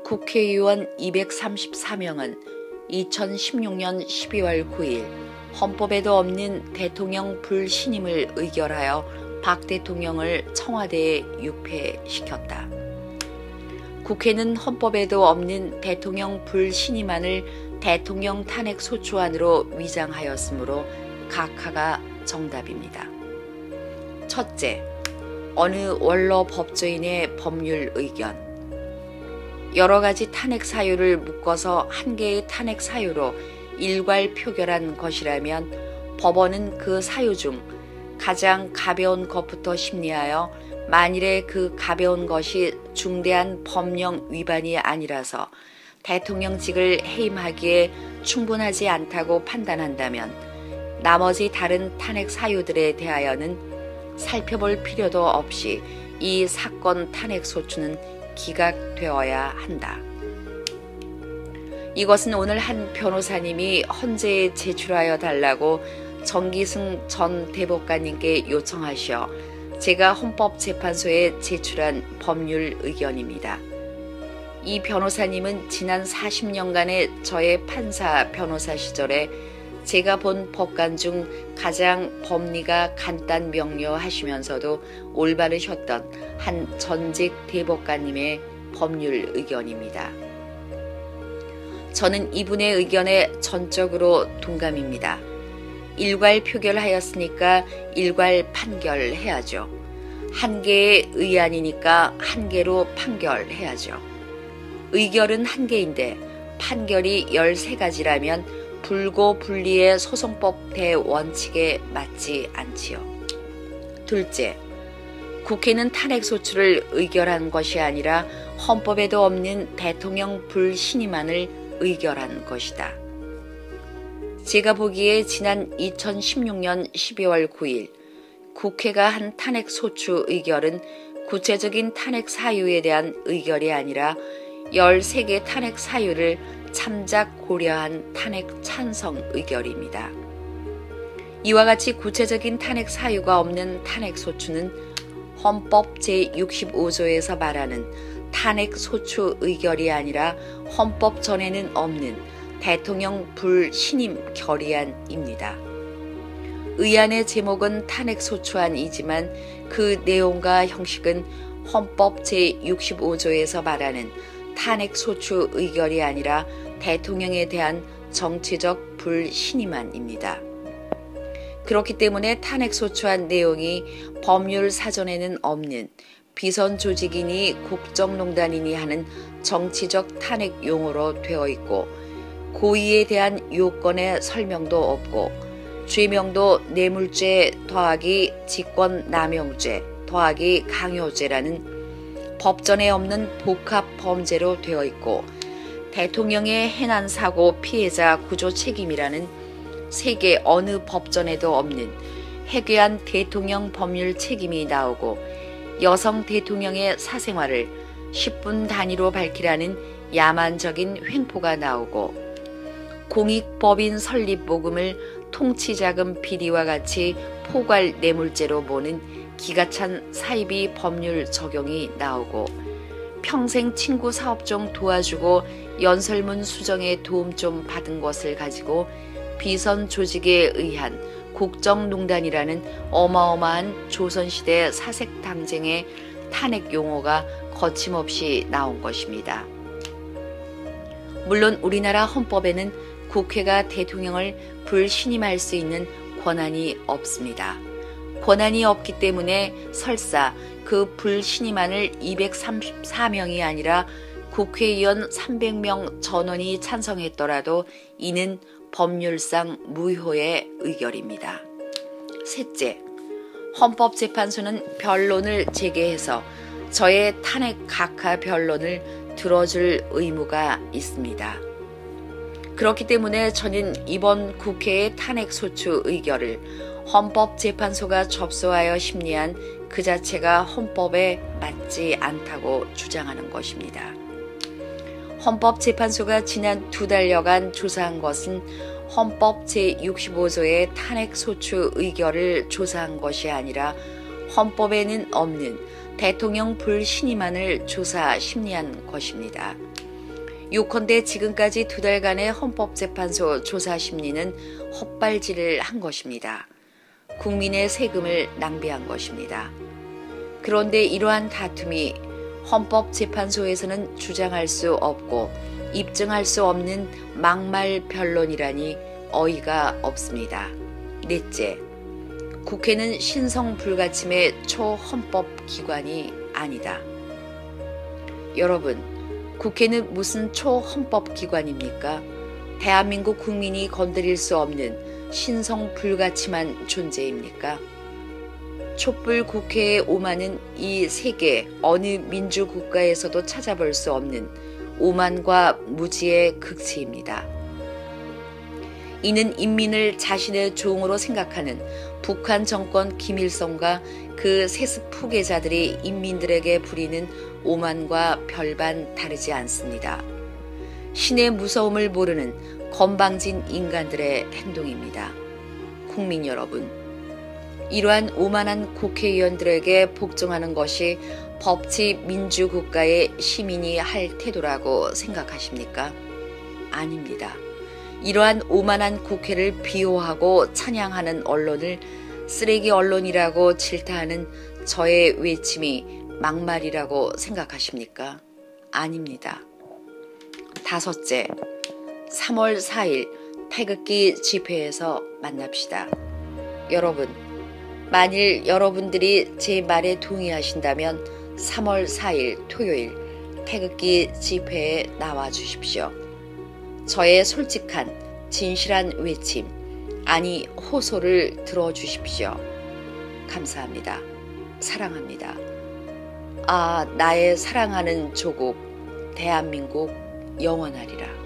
국회의원 234명은 2016년 12월 9일 헌법에도 없는 대통령 불신임을 의결하여 박 대통령을 청와대에 유폐시켰다. 국회는 헌법에도 없는 대통령 불신임안을 대통령 탄핵 소추안으로 위장하였으므로 각하가 정답입니다. 첫째, 어느 원로 법조인의 법률 의견. 여러 가지 탄핵 사유를 묶어서 한 개의 탄핵 사유로 일괄 표결한 것이라면 법원은 그 사유 중 가장 가벼운 것부터 심리하여 만일에 그 가벼운 것이 중대한 법령 위반이 아니라서 대통령직을 해임하기에 충분하지 않다고 판단한다면 나머지 다른 탄핵 사유들에 대하여는 살펴볼 필요도 없이 이 사건 탄핵 소추는 기각되어야 한다. 이것은 오늘 한 변호사님이 헌재에 제출하여 달라고 정기승 전 대법관님께 요청하시어 제가 헌법재판소에 제출한 법률 의견입니다. 이 변호사님은 지난 40년간의 저의 판사 변호사 시절에 제가 본 법관 중 가장 법리가 간단 명료하시면서도 올바르셨던 한 전직 대법관님의 법률 의견입니다. 저는 이분의 의견에 전적으로 동감입니다. 일괄 표결하였으니까 일괄 판결해야죠. 한 개의 의안이니까 한 개로 판결해야죠. 의결은 한 개인데 판결이 13가지라면 불고 불리의 소송법 대원칙에 맞지 않지요. 둘째, 국회는 탄핵 소추를 의결한 것이 아니라 헌법에도 없는 대통령 불신임안을 의결한 것이다. 제가 보기에 지난 2016년 12월 9일 국회가 한 탄핵 소추 의결은 구체적인 탄핵 사유에 대한 의결이 아니라 13개 탄핵 사유를 참작 고려한 탄핵 찬성 의결입니다. 이와 같이 구체적인 탄핵 사유가 없는 탄핵 소추는 헌법 제65조에서 말하는 탄핵 소추 의결이 아니라 헌법 전에는 없는 대통령 불신임 결의안입니다. 의안의 제목은 탄핵 소추안이지만 그 내용과 형식은 헌법 제65조에서 말하는 탄핵 소추 의결이 아니라 대통령에 대한 정치적 불신임안입니다. 그렇기 때문에 탄핵 소추안 내용이 법률 사전에는 없는 비선 조직이니 국정농단이니 하는 정치적 탄핵 용어로 되어 있고 고의에 대한 요건의 설명도 없고 죄명도 뇌물죄 더하기 직권남용죄 더하기 강요죄라는 법전에 없는 복합 범죄로 되어 있고 대통령의 해난사고 피해자 구조 책임이라는 세계 어느 법전에도 없는 해괴한 대통령 법률 책임이 나오고 여성 대통령의 사생활을 10분 단위로 밝히라는 야만적인 횡포가 나오고 공익법인 설립 모금을 통치자금 비리와 같이 포괄 뇌물죄로 보는 기가 찬 사이비 법률 적용이 나오고 평생 친구 사업 중 도와주고 연설문 수정에 도움 좀 받은 것을 가지고 비선 조직에 의한 국정농단이라는 어마어마한 조선시대 사색당쟁의 탄핵 용어가 거침없이 나온 것입니다. 물론 우리나라 헌법에는 국회가 대통령을 불신임할 수 있는 권한이 없습니다. 권한이 없기 때문에 설사 그 불신임안을 234명이 아니라 국회의원 300명 전원이 찬성했더라도 이는 법률상 무효의 의결입니다. 셋째, 헌법재판소는 변론을 제기해서 저의 탄핵 각하 변론을 들어줄 의무가 있습니다. 그렇기 때문에 저는 이번 국회의 탄핵 소추 의결을 헌법재판소가 접수하여 심리한 그 자체가 헌법에 맞지 않다고 주장하는 것입니다. 헌법재판소가 지난 2달여간 조사한 것은 헌법 제65조의 탄핵 소추 의결을 조사한 것이 아니라 헌법에는 없는 대통령 불신임안을 조사 심리한 것입니다. 요컨대 지금까지 2달간의 헌법재판소 조사 심리는 헛발질을 한 것입니다. 국민의 세금을 낭비한 것입니다. 그런데 이러한 다툼이 헌법재판소에서는 주장할 수 없고 입증할 수 없는 막말 변론이라니 어이가 없습니다. 넷째, 국회는 신성불가침의 초헌법기관이 아니다. 여러분, 국회는 무슨 초헌법기관입니까? 대한민국 국민이 건드릴 수 없는 신성불가침한 존재입니까? 촛불 국회의 오만은 이 세계 어느 민주국가에서도 찾아볼 수 없는 오만과 무지의 극치입니다. 이는 인민을 자신의 종으로 생각하는 북한 정권 김일성과 그 세습 후계자들이 인민들에게 부리는 오만과 별반 다르지 않습니다. 신의 무서움을 모르는 건방진 인간들의 행동입니다. 국민 여러분, 이러한 오만한 국회의원들에게 복종하는 것이 법치 민주국가의 시민이 할 태도라고 생각하십니까? 아닙니다. 이러한 오만한 국회를 비호하고 찬양하는 언론을 쓰레기 언론이라고 질타하는 저의 외침이 막말이라고 생각하십니까? 아닙니다. 다섯째, 3월 4일 태극기 집회에서 만납시다. 여러분, 만일 여러분들이 제 말에 동의하신다면 3월 4일 토요일 태극기 집회에 나와 주십시오. 저의 솔직한 진실한 외침, 아니 호소를 들어주십시오. 감사합니다. 사랑합니다. 아, 나의 사랑하는 조국 대한민국 영원하리라.